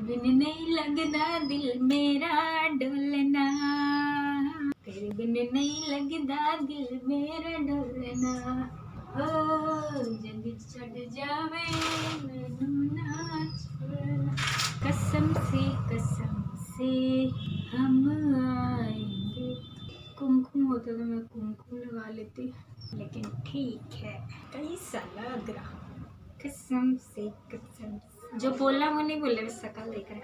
बिन नहीं लगदा दिल मेरा डोलना, तेरे बिन नहीं लगदा दिल मेरा डोलना। ओ जग छड़ जावे मैनू ना छोड़ना, कसम से हम आएंगे। कुमकुम होता तो मैं कुमकुम लगा लेती, लेकिन ठीक है कैसा लग रहा। कसम से जो बोलना वो नहीं बोले, बस शकल देख रहे।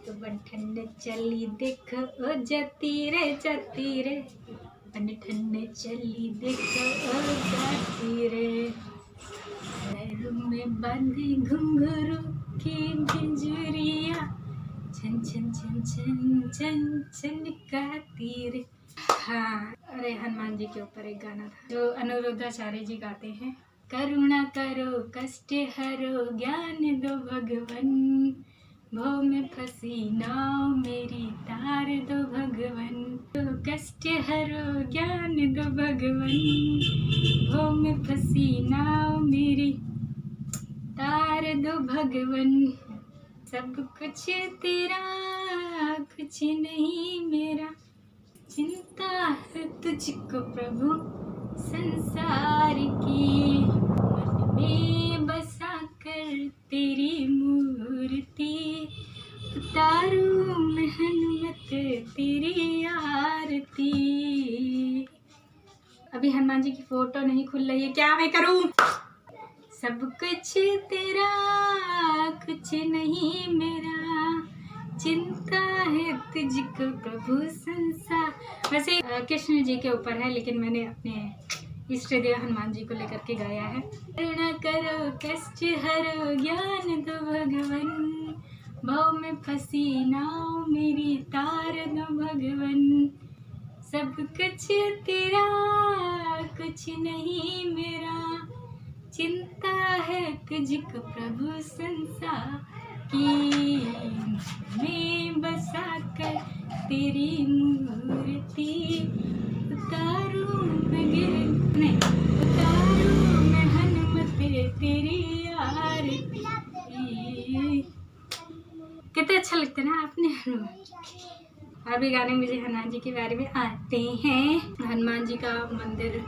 तो बन ठंडे चली देख ओ जाती रे, बन ठंडे चली देख ओ जाती रे, पैरों में बांधे घुंघरू की बिंजुरिया, छन छन छन छन छन छनकाती रे। हाँ, अरे हनुमान जी के ऊपर एक गाना था जो अनुरुद्धाचार्य जी गाते हैं। करुणा करो कष्ट हरो ज्ञान दो भगवन, भव में फंसी नाव मेरी तार दो भगवन, तो कष्ट हरो ज्ञान दो भगवन, भव में फंसी नाव मेरी तार दो भगवन। सब कुछ तेरा कुछ नहीं मेरा, चिंता है तुझको प्रभु संसार की, मन में बसा कर तेरी मूर्ति, उतारूं मैं हनुमत तेरी आरती। अभी हनुमान जी की फोटो नहीं खुल रही है, क्या मैं करूं? सब कुछ तेरा कुछ नहीं मेरा, चिंता है तुझको प्रभु संसार। वैसे कृष्ण जी के ऊपर है, लेकिन मैंने अपने इष्ट देव हनुमान जी को लेकर के गाया है। करुणा करो कष्ट हरो ज्ञान दो भगवन, भव में फंसी नाव मेरी तार दो भगवन, सब कुछ तेरा कुछ नहीं मेरा, चिंता है तुझको प्रभु संसार की, मैं बसा कर तेरी मूर्ति, उतारूं मैं हनुमत तेरी आरती। कितना अच्छा लगता है ना आपने हनुमान जी। और भी गाने मुझे हनुमान जी के बारे में आते हैं। हनुमान जी का मंदिर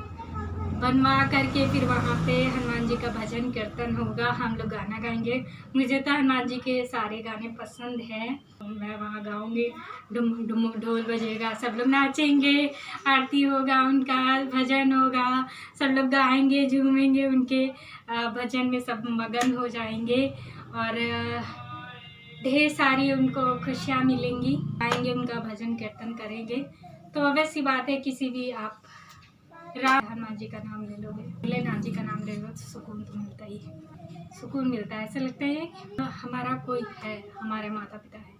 बनवा करके फिर वहाँ पे हनुमान जी का भजन कीर्तन होगा, हम लोग गाना गाएंगे। मुझे तो हनुमान जी के सारे गाने पसंद हैं, मैं वहाँ गाऊंगी। डुम डुम ढोल बजेगा, सब लोग नाचेंगे, आरती होगा, उनका भजन होगा, सब लोग गाएंगे, झूमेंगे, उनके भजन में सब मगन हो जाएंगे और ढेर सारी उनको खुशियाँ मिलेंगी। आएंगे, उनका भजन कीर्तन करेंगे। तो ऑब्वियस बात है, किसी भी आप राम हनुमान जी का नाम ले लोगे, भोलेनाथ जी का नाम ले लो, तो सुकून तो मिलता ही है, सुकून मिलता है। ऐसा लगता है कि हमारा कोई है, हमारे माता पिता है।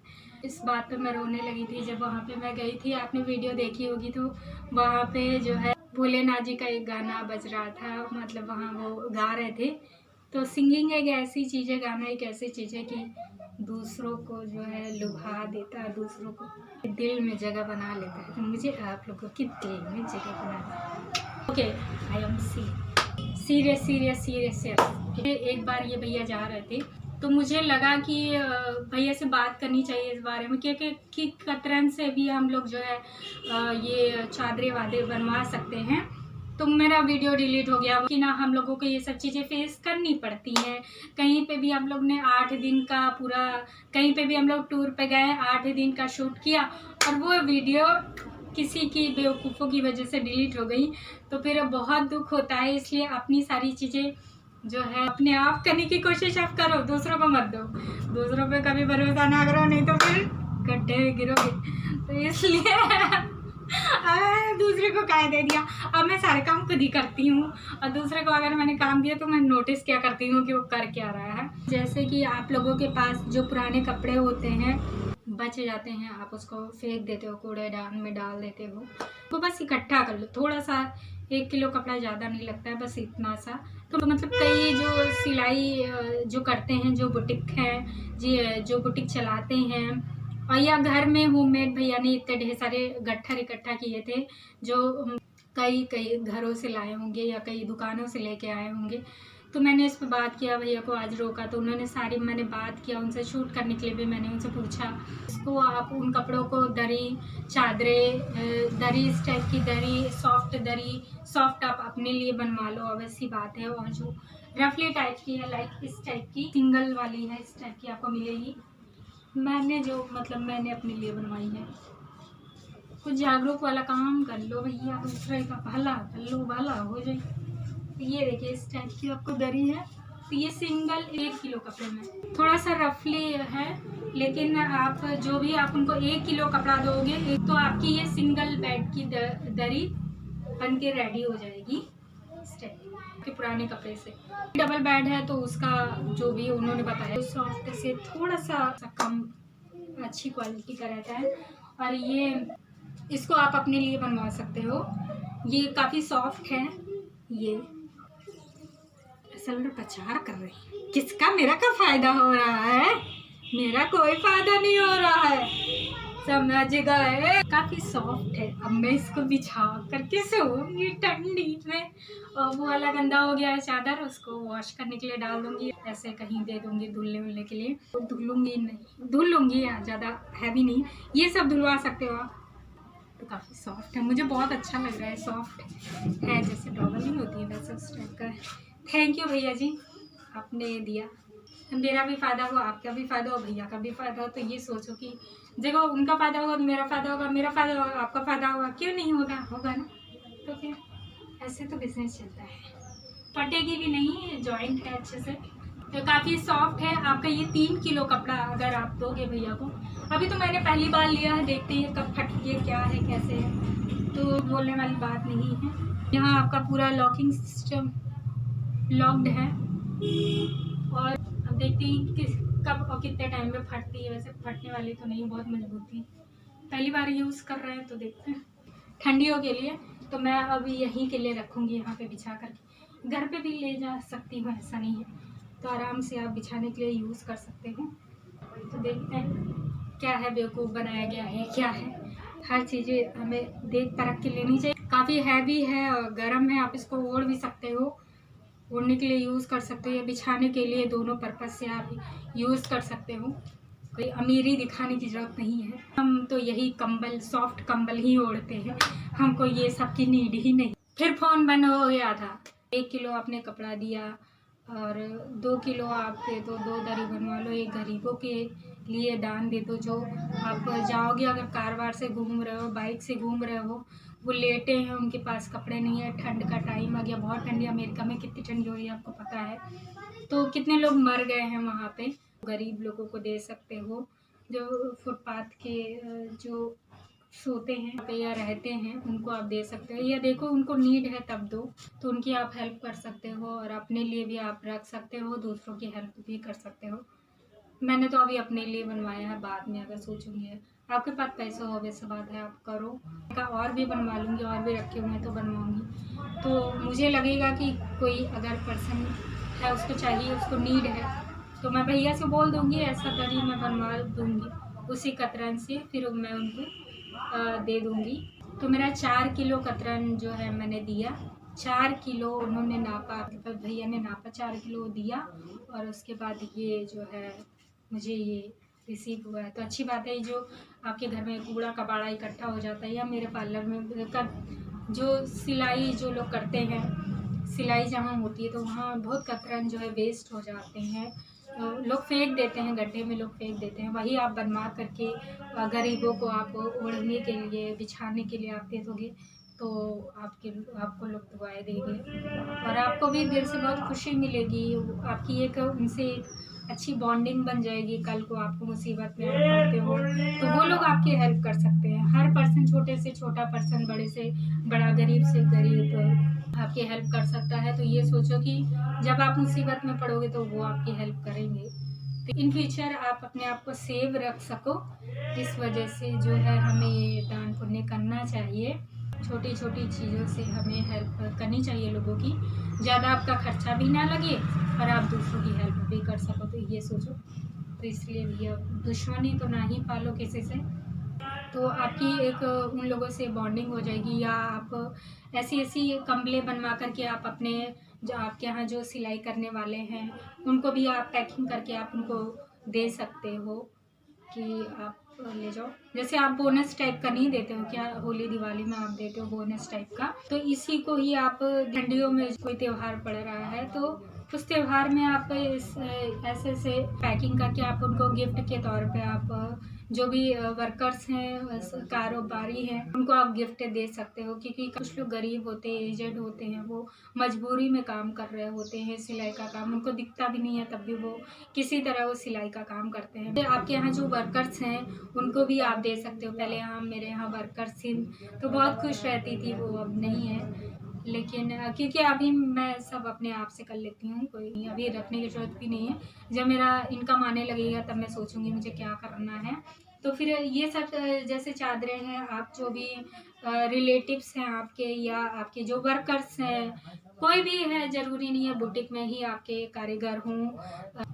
इस बात पे मैं रोने लगी थी जब वहाँ पे मैं गई थी। आपने वीडियो देखी होगी, तो वहाँ पे जो है भोलेनाथ जी का एक गाना बज रहा था, मतलब वहाँ वो गा रहे थे। तो सिंगिंग एक ऐसी चीज़ है, गाना एक ऐसी चीज़ है कि दूसरों को जो है लुभा देता है, दूसरों को दिल में जगह बना लेता है। तो मुझे आप लोगों की दिल में जगह बना। Okay, I am serious. एक बार ये भैया जा रहे थे, तो मुझे लगा कि भैया से बात करनी चाहिए इस बारे में, क्योंकि कतरन से भी हम लोग जो है ये चादरें वादरे बनवा सकते हैं। तो मेरा वीडियो डिलीट हो गया कि ना, हम लोगों को ये सब चीज़ें फेस करनी पड़ती हैं। कहीं पे भी हम लोग ने 8 दिन का पूरा, कहीं पे भी हम लोग टूर पे गए, 8 दिन का शूट किया और वो वीडियो किसी की बेवकूफ़ों की वजह से डिलीट हो गई। तो फिर बहुत दुख होता है। इसलिए अपनी सारी चीज़ें जो है अपने आप करने की कोशिश आप करो, दूसरों को मत दो। दूसरों पे कभी भरोसा ना करो, नहीं तो फिर गड्ढे में गिरोगे। तो इसलिए दूसरे को कह दे दिया। अब मैं सारे काम खुद ही करती हूँ, और दूसरे को अगर मैंने काम दिया तो मैं नोटिस क्या करती हूँ कि वो कर क्या रहा है। जैसे कि आप लोगों के पास जो पुराने कपड़े होते हैं, बच जाते हैं, आप उसको फेंक देते हो, कूड़ेदान में डाल देते हो। तो बस इकट्ठा कर लो, थोड़ा सा, 1 किलो कपड़ा ज़्यादा नहीं लगता है, बस इतना सा। तो मतलब कई जो सिलाई जो करते हैं, जो बुटीक हैं जी, जो बुटीक चलाते हैं, और या घर में होममेड भैया ने इतने ढेर सारे गट्ठर इकट्ठा किए थे, जो कई घरों से लाए होंगे या कई दुकानों से लेके आए होंगे। तो मैंने इस पर बात किया, भैया को आज रोका तो उन्होंने सारी, मैंने बात किया उनसे, शूट करने के लिए भी मैंने उनसे पूछा, इसको आप उन कपड़ों को दरी, चादरें, दरी, इस टाइप की दरी, सॉफ्ट आप अपने लिए बनवा लो, ऑब्वियसली बात है। और जो रफली टाइप की है, लाइक इस टाइप की सिंगल वाली है, इस टाइप की आपको मिलेगी। मैंने अपने लिए बनवाई है। कुछ जागरूक वाला काम कर लो भैया, दूसरे का भला कर लो, भला हो जाए। ये देखिए इस टाइप की आपको दरी है। तो ये सिंगल 1 किलो कपड़े में, थोड़ा सा रफली है, लेकिन आप जो भी आप उनको 1 किलो कपड़ा दोगे तो आपकी ये सिंगल बेड की दरी बन के रेडी हो जाएगी इस टाइप के पुराने कपड़े से। डबल बेड है तो उसका जो भी उन्होंने बताया सॉफ्ट से थोड़ा सा कम अच्छी क्वालिटी का रहता है। और ये इसको आप अपने लिए बनवा सकते हो, ये काफ़ी सॉफ्ट है। ये असल में प्रचार कर रही है, किसका मेरा का फायदा हो रहा है? मेरा कोई फायदा नहीं हो रहा है, समझ गए? काफ़ी सॉफ्ट है। अब मैं इसको बिछा करके सोऊंगी ठंडी में, और वो वाला गंदा हो गया है चादर, उसको वॉश करने के लिए डाल दूंगी, ऐसे कहीं दे दूंगी धुलने वुलने के लिए। तो धुल लूँगी, ज़्यादा हैवी नहीं, ये सब धुलवा सकते हो आप। तो काफ़ी सॉफ्ट है, मुझे बहुत अच्छा लग रहा है, सॉफ्ट है, जैसे टॉवल नहीं होती है वैसे उस टाइप का है। थैंक यू भैया जी, आपने दिया, मेरा भी फ़ायदा हुआ, आपका भी फ़ायदा हो, भैया का भी फ़ायदा हो। तो ये सोचो कि देखो उनका फ़ायदा होगा तो मेरा फ़ायदा होगा, मेरा फ़ायदा होगा आपका फ़ायदा होगा, क्यों नहीं होगा ना। तो फिर ऐसे तो बिजनेस चलता है। फटेगी भी नहीं, जॉइंट है अच्छे से, तो काफ़ी सॉफ्ट है। आपका ये 3 किलो कपड़ा अगर आप दोगे भैया को, अभी तो मैंने पहली बार लिया है, देखते हैं कब फटती है, क्या है कैसे है, तो बोलने वाली बात नहीं है। यहाँ आपका पूरा लॉकिंग सिस्टम लॉक्ड है, और अब देखते हैं कब और कितने टाइम में फटती है। वैसे फटने वाली तो नहीं, बहुत मजबूती है, पहली बार यूज़ कर रहे हैं तो देखते हैं। ठंडियों के लिए तो मैं अभी यहीं के लिए रखूँगी, यहाँ पे बिछा करके। घर पे भी ले जा सकती हूँ, ऐसा नहीं है, तो आराम से आप बिछाने के लिए यूज़ कर सकते हो। तो देखते हैं क्या है, बेवकूफ़ बनाया गया है क्या है। हर चीज़ें हमें देख परख के लेनी चाहिए। काफ़ी हैवी है और गर्म है, आप इसको ओढ़ भी सकते हो, ओढ़ने के लिए यूज़ कर सकते हो या बिछाने के लिए, दोनों पर्पज़ से आप यूज़ कर सकते हो। कोई अमीरी दिखाने की ज़रूरत नहीं है, हम तो यही कंबल, सॉफ्ट कंबल ही ओढ़ते हैं, हमको ये सब की नीड ही नहीं। फिर फ़ोन बंद हो गया था। 1 किलो आपने कपड़ा दिया और 2 किलो आप दे दो, 2 दरी बनवा लो, एक गरीबों के लिए दान दे दो। जो आप जाओगे, अगर कारवार से घूम रहे हो, बाइक से घूम रहे हो, वो लेटे हैं, उनके पास कपड़े नहीं है, ठंड का टाइम आ गया, बहुत ठंडी, अमेरिका में कितनी ठंडी हो रही है आपको पता है, तो कितने लोग मर गए हैं वहाँ पे। गरीब लोगों को दे सकते हो, जो फुटपाथ के जो सोते हैं पे या रहते हैं, उनको आप दे सकते हो, या देखो उनको नीड है तब दो, तो उनकी आप हेल्प कर सकते हो, और अपने लिए भी आप रख सकते हो, दूसरों की हेल्प भी कर सकते हो। मैंने तो अभी अपने लिए बनवाया है, बाद में अगर सोचूंगी, आपके पास पैसे हो वैसे बात है, आप करो का और भी बनवा लूँगी, और भी रखे हुए हैं तो बनवाऊँगी। तो मुझे लगेगा कि कोई अगर पर्सन है, उसको चाहिए, उसको नीड है, तो मैं भैया से बोल दूँगी, ऐसा दरी मैं बनवा दूँगी उसी कतरन से, फिर मैं उनको दे दूँगी। तो मेरा 4 किलो कतरन जो है मैंने दिया, 4 किलो उन्होंने नापा, भैया ने नापा, 4 किलो दिया, और उसके बाद ये जो है मुझे ये रिसीव हुआ है। तो अच्छी बात है, जो आपके घर में कूड़ा कबाड़ा इकट्ठा हो जाता है, या मेरे पार्लर में जो सिलाई जो लोग करते हैं, सिलाई जहाँ होती है तो वहाँ बहुत कतरन जो है वेस्ट हो जाते हैं, तो लोग फेंक देते हैं, गड्ढे में लोग फेंक देते हैं, वही आप बनवा करके गरीबों को आप ओढ़ने के लिए, बिछाने के लिए आप दे दोगे, तो आपको लोग दुआएं देंगे, और आपको भी दिल से बहुत खुशी मिलेगी। आपकी एक उनसे एक अच्छी बॉन्डिंग बन जाएगी। कल को आपको मुसीबत में पड़ते हो तो वो लोग आपकी हेल्प कर सकते हैं। हर पर्सन, छोटे से छोटा पर्सन, बड़े से बड़ा, गरीब से गरीब आपकी हेल्प कर सकता है। तो ये सोचो कि जब आप मुसीबत में पड़ोगे तो वो आपकी हेल्प करेंगे। तो इन फ्यूचर आप अपने आप को सेव रख सको, इस वजह से जो है हमें ये दान पुण्य करना चाहिए। छोटी छोटी चीज़ों से हमें हेल्प करनी चाहिए लोगों की, ज़्यादा आपका खर्चा भी ना लगे और आप दूसरों की हेल्प भी कर सको। तो ये सोचो, तो इसलिए भैया दुश्मनी तो ना ही पालो किसी से, तो आपकी एक उन लोगों से बॉन्डिंग हो जाएगी। या आप ऐसी ऐसी कंबलें बनवा करके आप अपने जो आपके यहाँ जो सिलाई करने वाले हैं उनको भी आप पैकिंग करके आप उनको दे सकते हो कि आप ले जाओ। जैसे आप बोनस टाइप का नहीं देते हो क्या, होली दिवाली में आप देते हो बोनस टाइप का, तो इसी को ही आप ठंडियों में कोई त्योहार पड़ रहा है तो उस त्योहार में आप इस ऐसे से पैकिंग करके आप उनको गिफ्ट के तौर पे आप जो भी वर्कर्स हैं कारोबारी हैं उनको आप गिफ्ट दे सकते हो। क्योंकि कुछ लोग गरीब होते हैं, एजेड होते हैं, वो मजबूरी में काम कर रहे होते हैं, सिलाई का काम उनको दिखता भी नहीं है तब भी वो किसी तरह वो सिलाई का काम करते हैं। तो आपके यहाँ जो वर्कर्स हैं उनको भी आप दे सकते हो। पहले यहाँ मेरे यहाँ वर्कर्स थी तो बहुत खुश रहती थी, वो अब नहीं है। लेकिन क्योंकि अभी मैं सब अपने आप से कर लेती हूँ, कोई अभी रखने की जरूरत भी नहीं है। जब मेरा इनकम आने लगेगा तब मैं सोचूंगी मुझे क्या करना है। तो फिर ये सब जैसे चादरें हैं, आप जो भी रिलेटिव्स हैं आपके या आपके जो वर्कर्स हैं, कोई भी है, ज़रूरी नहीं है बुटीक में ही आपके कारीगर हों,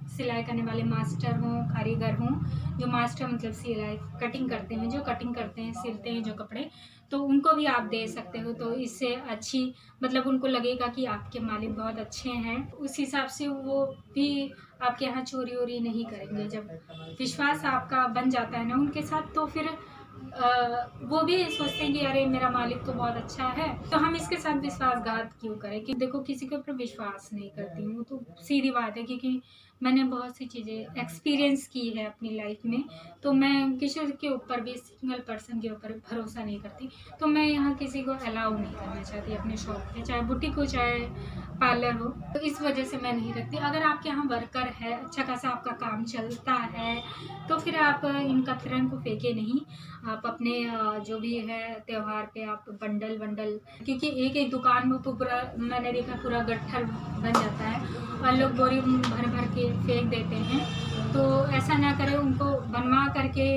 सिलाई करने वाले मास्टर हों, कारीगर हों। जो मास्टर मतलब सिलाई कटिंग करते हैं, जो कटिंग करते हैं, सिलते हैं जो कपड़े, तो उनको भी आप दे सकते हो। तो इससे अच्छी मतलब उनको लगेगा कि आपके मालिक बहुत अच्छे हैं, उस हिसाब से वो भी आपके यहाँ चोरी वोरी नहीं करेंगे। जब विश्वास आपका बन जाता है ना उनके साथ, तो फिर वो भी सोचते हैं कि अरे मेरा मालिक तो बहुत अच्छा है, तो हम इसके साथ विश्वासघात क्यों करें। कि देखो किसी के ऊपर विश्वास नहीं करती हूँ तो सीधी बात है, क्योंकि मैंने बहुत सी चीज़ें एक्सपीरियंस की है अपनी लाइफ में। तो मैं किसी के ऊपर भी, सिंगल पर्सन के ऊपर भरोसा नहीं करती। तो मैं यहाँ किसी को अलाउ नहीं करना चाहती अपने शॉप पे, चाहे बुटीक हो चाहे पार्लर हो, तो इस वजह से मैं नहीं रखती। अगर आपके यहाँ वर्कर है, अच्छा खासा आपका काम चलता है, तो फिर आप इन कतरन को फेंके नहीं। आप अपने जो भी है त्योहार पे आप बंडल, क्योंकि एक एक दुकान में तो पूरा मैंने देखा पूरा गट्ठर बन जाता है और लोग बोरी भर भर के फेंक देते हैं। तो ऐसा ना करें, उनको बनवा करके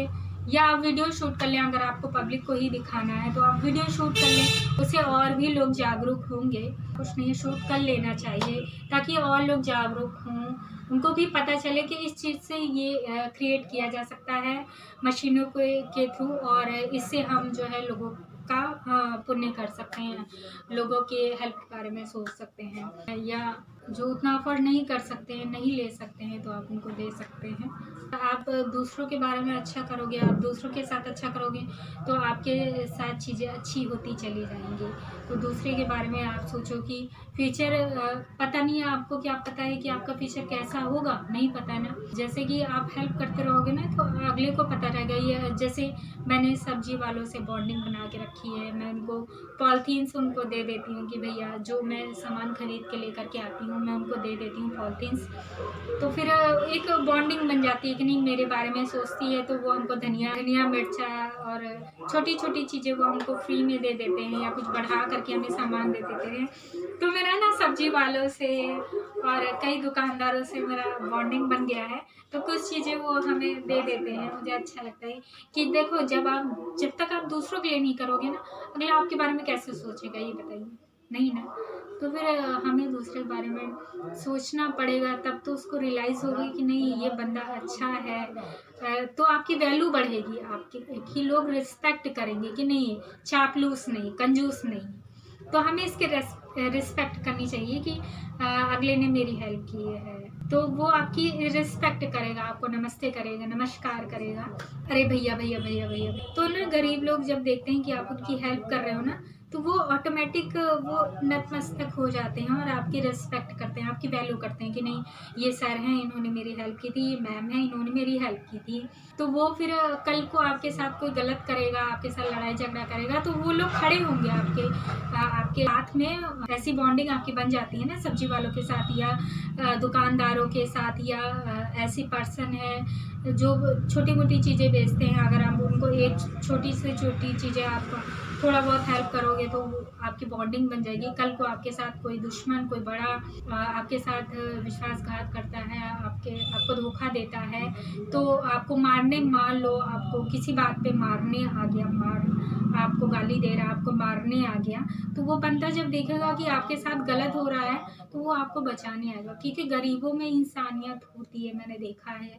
या आप वीडियो शूट कर लें। अगर आपको पब्लिक को ही दिखाना है तो आप वीडियो शूट कर लें, उससे और भी लोग जागरूक होंगे। कुछ नहीं, शूट कर लेना चाहिए ताकि और लोग जागरूक हों, उनको भी पता चले कि इस चीज़ से ये क्रिएट किया जा सकता है मशीनों के थ्रू, और इससे हम जो है लोगों का पुण्य कर सकते हैं, लोगों के हेल्प के बारे में सोच सकते हैं। या जो उतना अफोर्ड नहीं कर सकते हैं, नहीं ले सकते हैं, तो आप उनको दे सकते हैं। आप दूसरों के बारे में अच्छा करोगे, आप दूसरों के साथ अच्छा करोगे, तो आपके साथ चीज़ें अच्छी होती चली जाएंगी। तो दूसरे के बारे में आप सोचो कि फ्यूचर पता नहीं है आपको, क्या पता है कि आपका फ्यूचर कैसा होगा, नहीं पता ना। जैसे कि आप हेल्प करते रहोगे ना तो अगले को पता रहेगा। ये जैसे मैंने सब्जी वालों से बॉन्डिंग बना के रखी है, मैं उनको पॉलीथीन्स उनको दे देती हूँ कि भैया जो मैं सामान खरीद के लेकर के आती हूँ मैं उनको दे देती हूँ पॉलीथीन्स। तो फिर एक बॉन्डिंग बन जाती है कि नहीं मेरे बारे में सोचती है, तो वो हमको धनिया मिर्चा और छोटी छोटी चीज़ें वो हमको फ्री में दे देते हैं या कुछ बढ़ा करके हमें सामान दे देते हैं। तो मेरा ना सब्जी वालों से और कई दुकानदारों से मेरा बॉन्डिंग बन गया है, तो कुछ चीज़ें वो हमें दे देते हैं। मुझे अच्छा लगता है कि देखो जब तक आप दूसरों के लिए नहीं करोगे ना, अगला आपके बारे में कैसे सोचेगा ये बताइए, नहीं ना। तो फिर हमें दूसरे के बारे में सोचना पड़ेगा, तब तो उसको रियलाइज़ होगा कि नहीं ये बंदा अच्छा है। तो आपकी वैल्यू बढ़ेगी, आपकी कि लोग रिस्पेक्ट करेंगे कि नहीं चापलूस नहीं, कंजूस नहीं। तो हमें इसके रिस्पेक्ट करनी चाहिए कि अगले ने मेरी हेल्प की है तो वो आपकी रिस्पेक्ट करेगा, आपको नमस्ते करेगा, नमस्कार करेगा, अरे भैया भैया भैया भैया। तो ना गरीब लोग जब देखते हैं कि आप उनकी हेल्प कर रहे हो ना, तो वो ऑटोमेटिक वो नतमस्तक हो जाते हैं और आपकी रिस्पेक्ट करते हैं, आपकी वैल्यू करते हैं कि नहीं ये सर हैं, इन्होंने मेरी हेल्प की थी, ये मैम है, इन्होंने मेरी हेल्प की थी। तो वो फिर कल को आपके साथ कोई गलत करेगा, आपके साथ लड़ाई झगड़ा करेगा, तो वो लोग खड़े होंगे आपके साथ में। ऐसी बॉन्डिंग आपकी बन जाती है ना सब्जी वालों के साथ या दुकानदारों के साथ, या ऐसी पर्सन है जो छोटी मोटी चीज़ें बेचते हैं। अगर आप उनको एक छोटी से छोटी चीज़ें आप थोड़ा बहुत हेल्प करोगे तो आपकी बॉन्डिंग बन जाएगी। कल को आपके साथ कोई दुश्मन, कोई बड़ा आपके साथ विश्वासघात करता है, आपको धोखा देता है, तो आपको मान लो आपको किसी बात पे मारने आ गया, आपको गाली दे रहा है, आपको मारने आ गया, तो वो बंदा जब देखेगा कि आपके साथ गलत हो रहा है तो वो आपको बचाने आएगा। क्योंकि गरीबों में इंसानियत होती है, मैंने देखा है।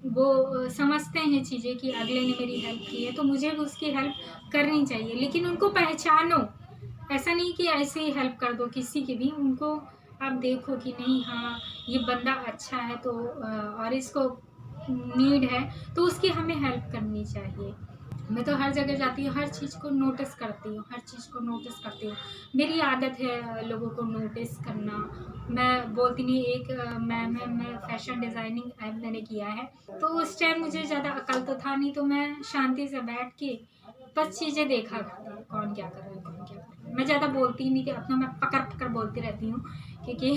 वो समझते हैं चीज़ें कि अगले ने मेरी हेल्प की है तो मुझे भी उसकी हेल्प करनी चाहिए, लेकिन उनको पहचानो। ऐसा नहीं कि ऐसे ही हेल्प कर दो किसी की भी, उनको आप देखो कि नहीं, हाँ ये बंदा अच्छा है तो और इसको नीड है तो उसकी हमें हेल्प करनी चाहिए। मैं तो हर जगह जाती हूँ, हर चीज़ को नोटिस करती हूँ, हर चीज़ को नोटिस करती हूँ। मेरी आदत है लोगों को नोटिस करना। मैं बोलती नहीं, एक मैं फैशन डिज़ाइनिंग मैंने किया है, तो उस टाइम मुझे ज़्यादा अकल तो था नहीं, तो मैं शांति से बैठ के बस चीज़ें देखा करती हूँ, कौन क्या कर रहा है, कौन क्या कर रहा है। मैं ज़्यादा बोलती ही नहीं कि अपना मैं पकड़ पकड़ बोलती रहती हूँ, क्योंकि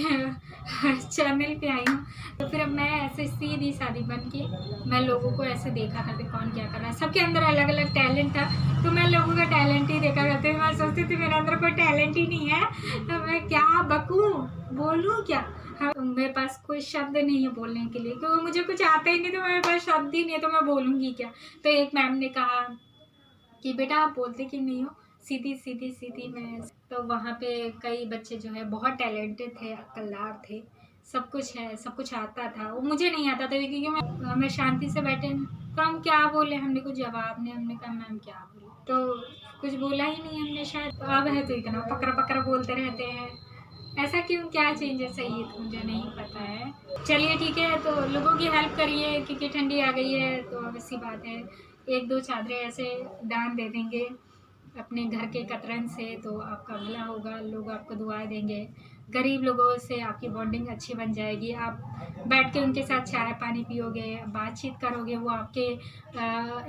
चैनल पे आई हूँ। तो फिर अब मैं ऐसे सीधी सादी बन के मैं लोगों को ऐसे देखा करती, कौन क्या कर रहा है। सबके अंदर अलग अलग टैलेंट था, तो मैं लोगों का टैलेंट ही देखा करती। मैं सोचती थी मेरे अंदर कोई टैलेंट ही नहीं है, तो मैं क्या बकूं, बोलूं क्या। हाँ, मेरे पास कोई शब्द नहीं है बोलने के लिए, क्योंकि मुझे कुछ आता ही नहीं, तो मेरे पास शब्द ही नहीं है, तो मैं बोलूँगी क्या। तो एक मैम ने कहा कि बेटा आप बोलते क्यों नहीं हो, सीधी सीधी सीधी। मैं तो वहाँ पे कई बच्चे जो है बहुत टैलेंटेड थे, अक्लदार थे, सब कुछ है, सब कुछ आता था, वो मुझे नहीं आता था, क्योंकि मैं शांति से बैठे। तो हम क्या बोले, हमने कुछ जवाब नहीं, हमने कहा मैम क्या बोले, तो कुछ बोला ही नहीं हमने शायद। अब है तो इतना पकड़ा पकड़ा बोलते रहते हैं, ऐसा क्यों, क्या चेंजेस है ये तो मुझे नहीं पता है। चलिए ठीक है, तो लोगों की हेल्प करिए, क्योंकि ठंडी आ गई है, तो अब ऐसी बात है, एक दो चादरें ऐसे दान दे देंगे अपने घर के कतरन से, तो आपका भला होगा, लोग आपको दुआएं देंगे। गरीब लोगों से आपकी बॉन्डिंग अच्छी बन जाएगी, आप बैठ के उनके साथ चाय पानी पियोगे, बातचीत करोगे, वो आपके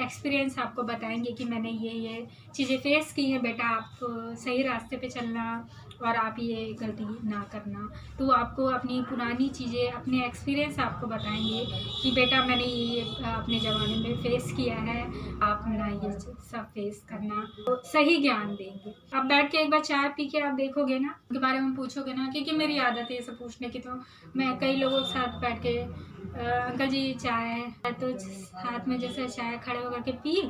एक्सपीरियंस आपको बताएंगे कि मैंने ये चीज़ें फेस की हैं बेटा, आप सही रास्ते पे चलना और आप ये गलती ना करना। तो वो आपको अपनी पुरानी चीज़ें, अपने एक्सपीरियंस आपको बताएंगे कि बेटा मैंने ये अपने ज़माने में फेस किया है, आप ना ये सब फेस करना, तो सही ज्ञान देंगे। आप बैठ के एक बार चाय पी के आप देखोगे ना, उनके बारे में पूछोगे ना, क्योंकि मेरी आदत है ये सब पूछने की, तो मैं कई लोगों के साथ बैठ के अंकल जी चाय है, तो हाथ में जैसे चाय खड़े होकर के पी,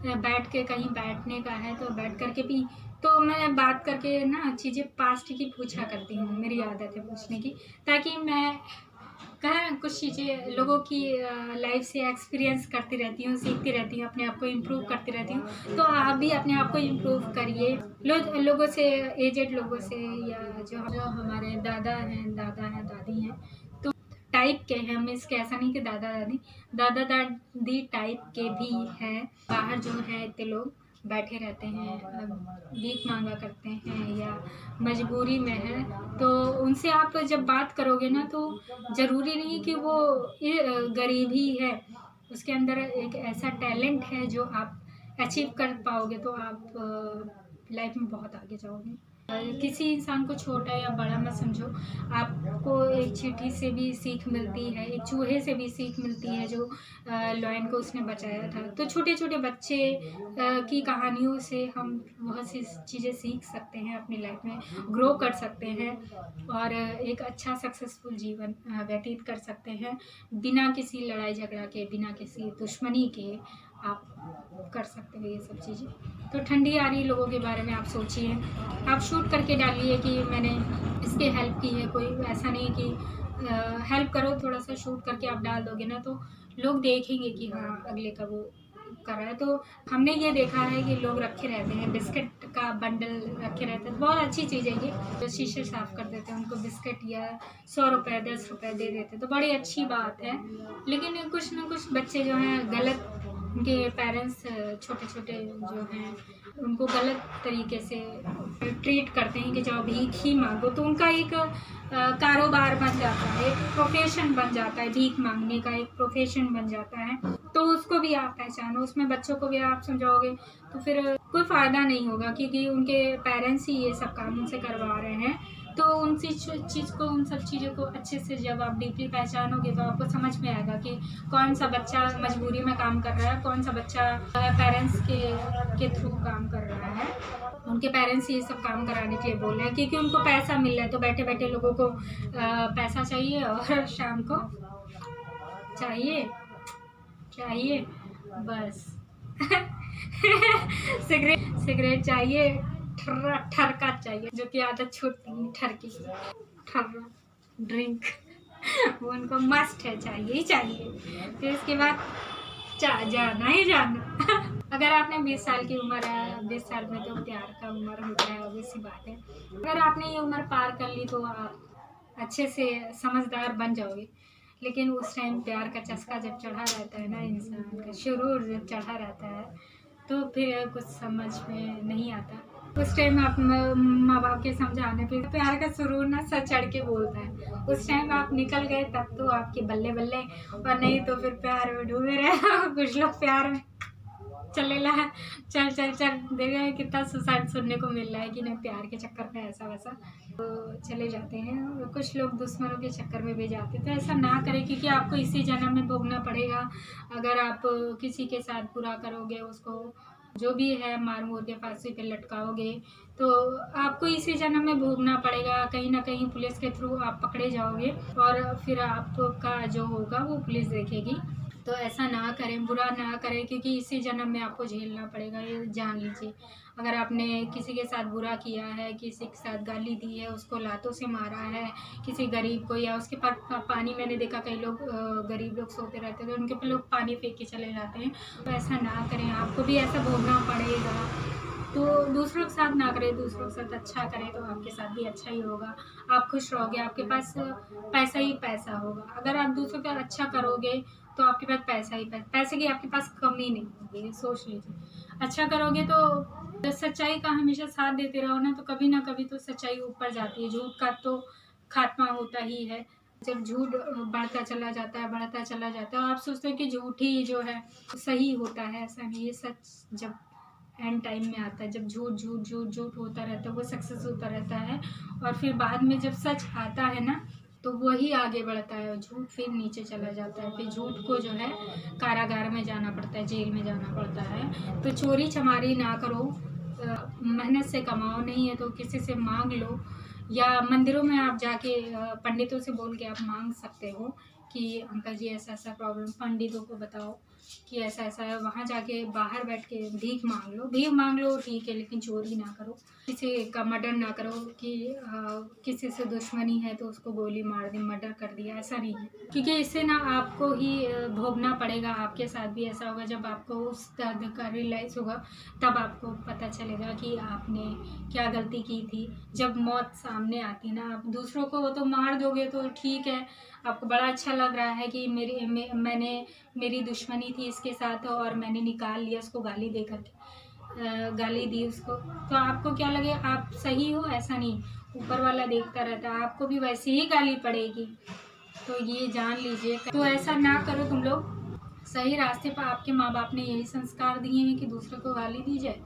बैठ के कहीं बैठने का है तो बैठ करके पी। तो मैं बात करके ना चीज़ें पास्ट की पूछा करती हूँ, मेरी आदत है पूछने की, ताकि मैं कहें कुछ चीज़ें लोगों की लाइफ से एक्सपीरियंस करती रहती हूँ, सीखती रहती हूँ, अपने आप को इम्प्रूव करती रहती हूँ। तो आप भी अपने आप को इम्प्रूव करिए, लोगों से, एजेड लोगों से, या जो हमारे दादा हैं दादी हैं, तो टाइप के हैं, हम इसके ऐसा नहीं कि दादा दादी टाइप के भी हैं। बाहर जो है इतने लोग बैठे रहते हैं, भीख मांगा करते हैं या मजबूरी में है, तो उनसे आप जब बात करोगे ना, तो ज़रूरी नहीं कि वो गरीब ही है, उसके अंदर एक ऐसा टैलेंट है जो आप अचीव कर पाओगे, तो आप लाइफ में बहुत आगे जाओगे। किसी इंसान को छोटा या बड़ा मत समझो, आपको एक चींटी से भी सीख मिलती है, एक चूहे से भी सीख मिलती है, जो लॉयन को उसने बचाया था। तो छोटे छोटे बच्चे की कहानियों से हम बहुत सी चीज़ें सीख सकते हैं, अपनी लाइफ में ग्रो कर सकते हैं और एक अच्छा सक्सेसफुल जीवन व्यतीत कर सकते हैं, बिना किसी लड़ाई झगड़ा के, बिना किसी दुश्मनी के आप कर सकते हैं ये सब चीज़ें। तो ठंडी आ रही लोगों के बारे में आप सोचिए, आप शूट करके डालिए कि मैंने इसके हेल्प की है, कोई ऐसा नहीं कि हेल्प करो, थोड़ा सा शूट करके आप डाल दोगे ना, तो लोग देखेंगे कि हाँ अगले का वो कर रहा है। तो हमने ये देखा है कि लोग रखे रहते हैं, बिस्किट का बंडल रखे रहते हैं, बहुत अच्छी चीज़ है ये, जो शीशे साफ कर देते हैं उनको बिस्किट या 100 रुपये 10 रुपये दे देते, तो बड़ी अच्छी बात है। लेकिन कुछ ना कुछ बच्चे जो हैं गलत, उनके पेरेंट्स छोटे छोटे जो हैं उनको गलत तरीके से ट्रीट करते हैं कि जाओ भीख ही मांगो, तो उनका एक कारोबार बन जाता है, एक प्रोफेशन बन जाता है, भीख मांगने का एक प्रोफेशन बन जाता है। तो उसको भी आप पहचानो, उसमें बच्चों को भी आप समझाओगे तो फिर कोई फ़ायदा नहीं होगा, क्योंकि उनके पेरेंट्स ही ये सब काम उनसे करवा रहे हैं। तो उन उन सब चीज़ों को अच्छे से जब आप डीपली पहचानोगे, तो आपको समझ में आएगा कि कौन सा बच्चा मजबूरी में काम कर रहा है, कौन सा बच्चा पेरेंट्स के थ्रू काम कर रहा है। उनके पेरेंट्स ये सब काम कराने के लिए बोल रहे हैं, क्योंकि उनको पैसा मिल रहा है, तो बैठे बैठे लोगों को पैसा चाहिए और शाम को चाहिए बस सिगरेट चाहिए, ठरका चाहिए, जो कि आदत छूटती नहीं, ठर्रा ड्रिंक वो उनको मस्ट है, चाहिए ही चाहिए। फिर इसके बाद जाना ही जाना अगर आपने 20 साल की उम्र है, 20 साल में तो प्यार का उम्र होता है, obvious सी बात है। अगर आपने ये उम्र पार कर ली, तो आप अच्छे से समझदार बन जाओगे। लेकिन उस टाइम प्यार का चस्का जब चढ़ा रहता है ना, इंसान का शुरूर जब चढ़ा रहता है, तो फिर कुछ समझ में नहीं आता। उस टाइम आप माँ बाप के समझाने पे प्यार का सुरूर ना सर चढ़ के बोलता है। उस टाइम आप निकल गए तब तो आपके बल्ले बल्ले, और नहीं तो फिर प्यार में डूबे रहे। कुछ लोग प्यार में चले ला, चल चल चल, देखा है कितना सुसाइड सुनने को मिल रहा है कि नहीं प्यार के चक्कर में ऐसा वैसा, तो चले जाते हैं। और कुछ लोग दुश्मनों के चक्कर में भी जाते हैं। तो ऐसा ना करें, क्योंकि आपको इसी जन्म में भोगना पड़ेगा। अगर आप किसी के साथ बुरा करोगे, उसको जो भी है मार मूर के फांसी पे लटकाओगे, तो आपको इसी जन्म में भोगना पड़ेगा। कहीं ना कहीं पुलिस के थ्रू आप पकड़े जाओगे, और फिर आपका जो होगा वो पुलिस देखेगी। तो ऐसा ना करें, बुरा ना करें, क्योंकि इसी जन्म में आपको झेलना पड़ेगा, ये जान लीजिए। अगर आपने किसी के साथ बुरा किया है, किसी के साथ गाली दी है, उसको लातों से मारा है, किसी गरीब को, या उसके पास पानी, मैंने देखा कई लोग गरीब लोग सोते रहते थे, उनके पे लोग पानी फेंक के चले जाते हैं। तो ऐसा ना करें, आपको भी ऐसा भोगना पड़ेगा। तो दूसरों के साथ ना करें, दूसरों के साथ अच्छा करें, तो आपके साथ भी अच्छा ही होगा। आप खुश रहोगे, आपके पास पैसा ही पैसा होगा। अगर आप दूसरों का अच्छा करोगे तो आपके पास पैसा ही पैसे की आपके पास कमी नहीं होगी, सोच लीजिए। अच्छा करोगे तो सच्चाई का हमेशा साथ देते रहो ना कभी तो सच्चाई ऊपर जाती है। झूठ का तो खात्मा होता ही है। जब झूठ बढ़ता चला जाता है, बढ़ता चला जाता है, और आप सोचते हो कि झूठ ही जो है सही होता है, ऐसा नहीं। ये सच जब एंड टाइम में आता है, जब झूठ झूठ झूठ झूठ होता रहता है, वो सक्सेस होता रहता है, और फिर बाद में जब सच आता है ना, तो वही आगे बढ़ता है, और झूठ फिर नीचे चला जाता है। फिर झूठ को जो है कारागार में जाना पड़ता है, जेल में जाना पड़ता है। तो चोरी चमारी ना करो, मेहनत से कमाओ, नहीं है तो किसी से मांग लो, या मंदिरों में आप जाके पंडितों से बोल के आप मांग सकते हो कि अंकल जी ऐसा ऐसा प्रॉब्लम, पंडितों को बताओ कि ऐसा ऐसा है। वहाँ जाके बाहर बैठ के भीख मांग लो ठीक है, लेकिन चोरी ना करो, किसी का मर्डर ना करो कि किसी से दुश्मनी है तो उसको गोली मार दी, मर्डर कर दिया, ऐसा नहीं है। क्योंकि इससे ना आपको ही भोगना पड़ेगा। आपके साथ भी ऐसा होगा, जब आपको उस दर्द का रियलाइज़ होगा तब आपको पता चलेगा कि आपने क्या गलती की थी। जब मौत सामने आती ना, आप दूसरों को तो मार दोगे तो ठीक है, आपको बड़ा अच्छा लग रहा है कि मेरी दुश्मनी थी इसके साथ और मैंने निकाल लिया उसको गाली दे करके, गाली दी उसको, तो आपको क्या लगे आप सही हो, ऐसा नहीं। ऊपर वाला देखता रहता है, आपको भी वैसे ही गाली पड़ेगी। तो ये जान लीजिए। तो ऐसा ना करो तुम लोग। सही रास्ते पर आपके माँ बाप ने यही संस्कार दिए हैं कि दूसरे को गाली दी जाए।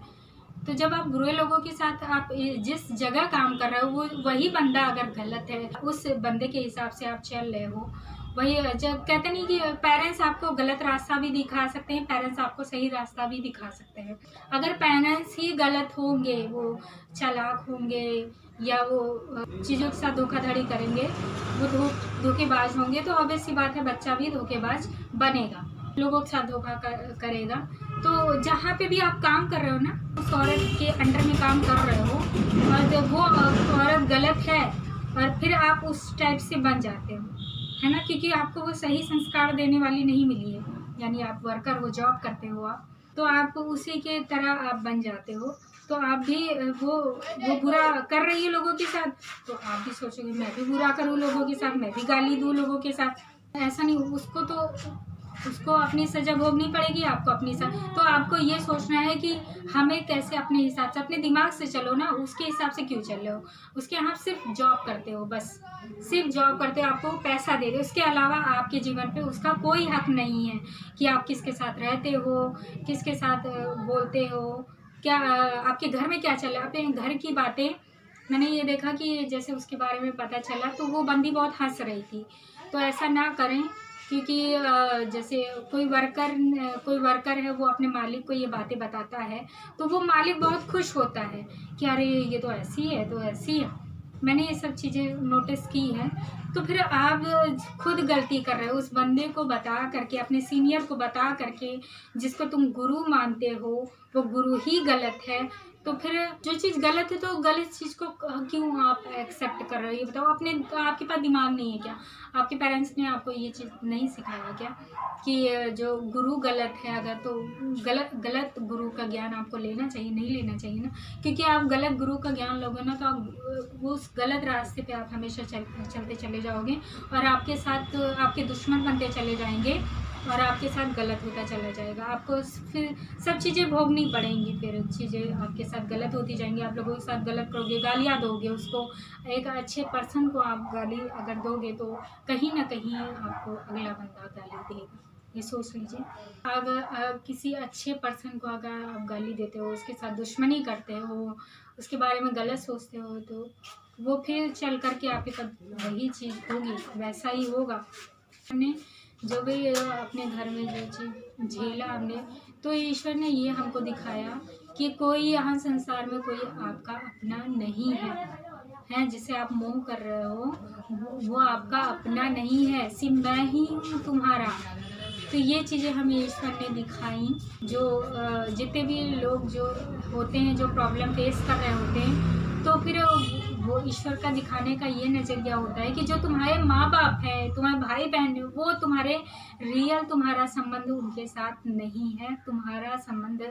तो जब आप बुरे लोगों के साथ आप जिस जगह काम कर रहे हो, वो वही बंदा अगर गलत है, उस बंदे के हिसाब से आप चल रहे हो, वही जब कहते नहीं कि पेरेंट्स आपको गलत रास्ता भी दिखा सकते हैं, पेरेंट्स आपको सही रास्ता भी दिखा सकते हैं। अगर पेरेंट्स ही गलत होंगे, वो चालाक होंगे, या वो चीज़ों के साथ धोखाधड़ी करेंगे, वो धोखेबाज होंगे, तो ऑब्वियस सी बात है बच्चा भी धोखेबाज बनेगा, लोगों के साथ धोखा करेगा। तो जहाँ पे भी आप काम कर रहे हो ना, उस औरत के अंडर में काम कर रहे हो, और जब वो औरत गलत है और फिर आप उस टाइप से बन जाते हो, है ना, क्योंकि आपको वो सही संस्कार देने वाली नहीं मिली है। यानी आप वर्कर हो, जॉब करते हो आप, तो आप उसी के तरह आप बन जाते हो। तो आप भी वो बुरा कर रही है लोगों के साथ, तो आप भी सोचोगे मैं भी बुरा करूँ लोगों के साथ, मैं भी गाली दूँ लोगों के साथ। ऐसा नहीं, उसको अपनी सजा भोगनी पड़ेगी, आपको अपनी तो आपको ये सोचना है कि हमें कैसे अपने हिसाब से, अपने दिमाग से चलो ना, उसके हिसाब से क्यों चल रहे हो। उसके यहाँ सिर्फ जॉब करते हो, बस सिर्फ जॉब करते हो, आपको पैसा दे रहे हो, उसके अलावा आपके जीवन पे उसका कोई हक नहीं है कि आप किसके साथ रहते हो, किसके साथ बोलते हो, क्या आपके घर में क्या चल रहा है। अपने घर की बातें मैंने ये देखा कि जैसे उसके बारे में पता चला तो वो बंदी बहुत हंस रही थी। तो ऐसा ना करें, क्योंकि जैसे कोई वर्कर है, वो अपने मालिक को ये बातें बताता है, तो वो मालिक बहुत खुश होता है कि अरे ये तो ऐसी है, तो ऐसी है। मैंने ये सब चीज़ें नोटिस की हैं। तो फिर आप खुद गलती कर रहे हो, उस बंदे को बता करके, अपने सीनियर को बता करके, जिसको तुम गुरु मानते हो, वो गुरु ही गलत है, तो फिर जो चीज़ गलत है तो गलत चीज़ को क्यों आप एक्सेप्ट कर रहे हो? ये बताओ। आपके पास दिमाग नहीं है क्या? आपके पेरेंट्स ने आपको ये चीज़ नहीं सिखाया क्या कि जो गुरु गलत है अगर, तो गलत गुरु का ज्ञान आपको लेना चाहिए? नहीं लेना चाहिए ना, क्योंकि आप गलत गुरु का ज्ञान लोगे ना तो आप उस गलत रास्ते पे आप हमेशा चलते चले जाओगे और आपके साथ आपके दुश्मन बनते चले जाएंगे और आपके साथ गलत होता चला जाएगा। आपको फिर सब चीज़ें भोगनी पड़ेंगी, फिर चीज़ें आपके साथ गलत होती जाएंगी। आप लोगों के साथ गलत करोगे, गालियाँ दोगे उसको, एक अच्छे पर्सन को आप गाली अगर दोगे तो कहीं ना कहीं आपको अगला बंदा गाली देगा। ये सोच लीजिए। अगर किसी अच्छे पर्सन को अगर आप गाली देते हो, उसके साथ दुश्मनी करते हो, उसके बारे में गलत सोचते हो, तो वो फिर चल करके आपके साथ वही चीज़ होगी, वैसा ही होगा। हमने जो भी अपने घर में जो चीज़ झेला हमने, तो ईश्वर ने ये हमको दिखाया कि कोई यहाँ संसार में कोई आपका अपना नहीं है जिसे आप मोह कर रहे हो, वो आपका अपना नहीं है, सिर्फ मैं ही हूँ तुम्हारा। तो ये चीज़ें हमें ईश्वर ने दिखाई। जो जितने भी लोग जो होते हैं, जो प्रॉब्लम फेस कर रहे होते हैं, तो फिर वो ईश्वर का दिखाने का ये नज़रिया होता है कि जो तुम्हारे माँ बाप हैं, तुम्हारे भाई बहन हैं, वो तुम्हारा संबंध उनके साथ नहीं है। तुम्हारा संबंध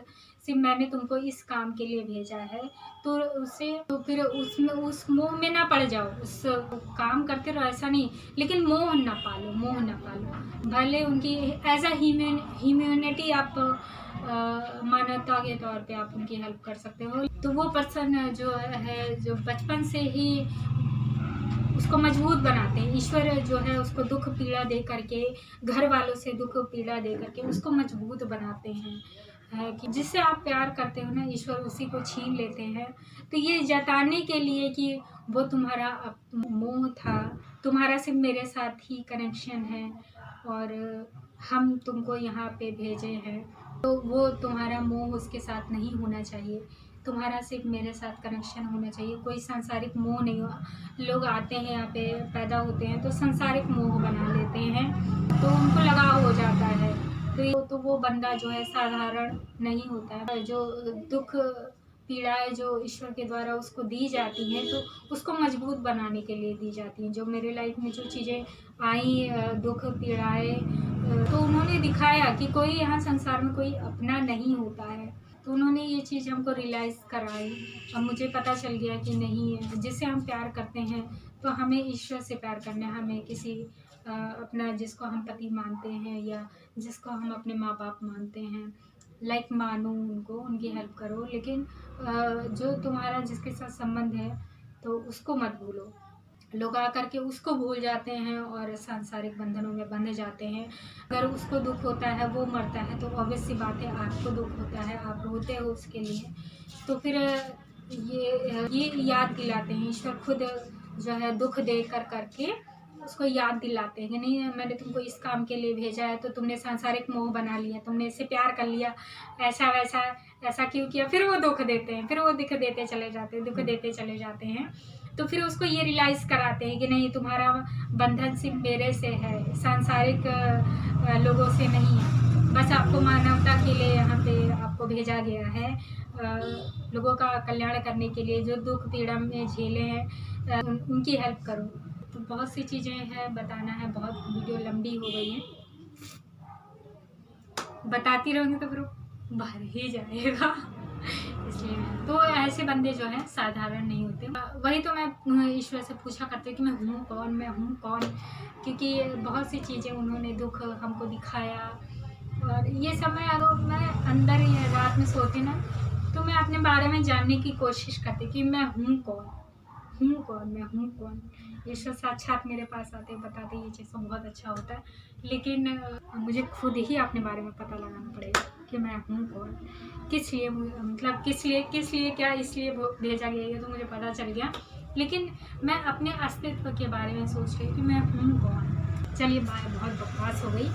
सिर्फ मैंने तुमको इस काम के लिए भेजा है, तो फिर उस मोह में ना पड़ जाओ। उस काम करते रहो, ऐसा नहीं, लेकिन मोह ना पालो। भले उनकी एज अ ह्यूमैनिटी आप मानवता के तौर पे आप उनकी हेल्प कर सकते हो। तो वो पर्सन जो है, जो बचपन से ही उसको मजबूत बनाते हैं, ईश्वर जो है उसको दुख पीड़ा दे करके, घर वालों से दुख पीड़ा दे करके उसको मजबूत बनाते हैं। कि जिससे आप प्यार करते हो ना, ईश्वर उसी को छीन लेते हैं। तो ये जताने के लिए कि वो तुम्हारा मोह था, तुम्हारा सिर्फ मेरे साथ ही कनेक्शन है और हम तुमको यहाँ पे भेजे हैं, तो वो तुम्हारा मोह उसके साथ नहीं होना चाहिए। तुम्हारा सिर्फ मेरे साथ कनेक्शन होना चाहिए, कोई सांसारिक मोह नहीं हो। लोग आते हैं यहाँ पे, पैदा होते हैं तो सांसारिक मोह बना लेते हैं, तो उनको लगाव हो जाता है। तो वो बंदा जो है साधारण नहीं होता है। जो दुख पीड़ाएं जो ईश्वर के द्वारा उसको दी जाती हैं, तो उसको मजबूत बनाने के लिए दी जाती हैं। जो मेरे लाइफ में जो चीज़ें आई, दुख पीड़ाएं, तो उन्होंने दिखाया कि कोई यहाँ संसार में कोई अपना नहीं होता है। तो उन्होंने ये चीज़ हमको रियलाइज़ कराई और मुझे पता चल गया कि नहीं, जिससे हम प्यार करते हैं तो हमें ईश्वर से प्यार करना है। हमें किसी अपना जिसको हम पति मानते हैं या जिसको हम अपने माँ बाप मानते हैं, लाइक मानो उनको, उनकी हेल्प करो, लेकिन जो तुम्हारा जिसके साथ संबंध है तो उसको मत भूलो। लोग आकर के उसको भूल जाते हैं और सांसारिक बंधनों में बंध जाते हैं। अगर उसको दुख होता है, वो मरता है, तो ऑब्वियस सी बात है आपको दुख होता है, आप रोते हो उसके लिए। तो फिर ये याद दिलाते हैं, ईश्वर खुद जो है दुख दे करके उसको याद दिलाते हैं कि नहीं, मैंने तुमको इस काम के लिए भेजा है, तो तुमने सांसारिक मोह बना लिया, तुमने इससे प्यार कर लिया, ऐसा क्यों किया। फिर वो दुख देते हैं, फिर वो दुख देते चले जाते हैं। तो फिर उसको ये रियलाइज़ कराते हैं कि नहीं, तुम्हारा बंधन सिर्फ मेरे से है, सांसारिक लोगों से नहीं है। बस आपको मानवता के लिए यहाँ पे आपको भेजा गया है, लोगों का कल्याण करने के लिए। जो दुख पीड़ा में झेले हैं उनकी हेल्प करो। तो बहुत सी चीज़ें हैं, बताना है, बहुत वीडियो लंबी हो गई है, बताती रहूँगी तो फिर भर ही जाएगा। इसलिए तो ऐसे बंदे जो हैं साधारण नहीं होते। वही तो मैं ईश्वर से पूछा करती हूँ कि मैं हूँ कौन, क्योंकि बहुत सी चीज़ें उन्होंने दुख हमको दिखाया। और ये सब मैं अंदर ही रात में सोती ना, तो मैं अपने बारे में जानने की कोशिश करती कि मैं हूँ कौन। ईश्वर साक्षात मेरे पास आते बताते, ये चीज़ तो बहुत अच्छा होता है। लेकिन मुझे खुद ही अपने बारे में पता लगाना पड़ेगा कि मैं हूँ कौन, किस लिए, मतलब किस लिए क्या इसलिए भेजा गया, ये तो मुझे पता चल गया। लेकिन मैं अपने अस्तित्व के बारे में सोच रही कि मैं हूँ कौन। चलिए, बहुत बकवास हो गई।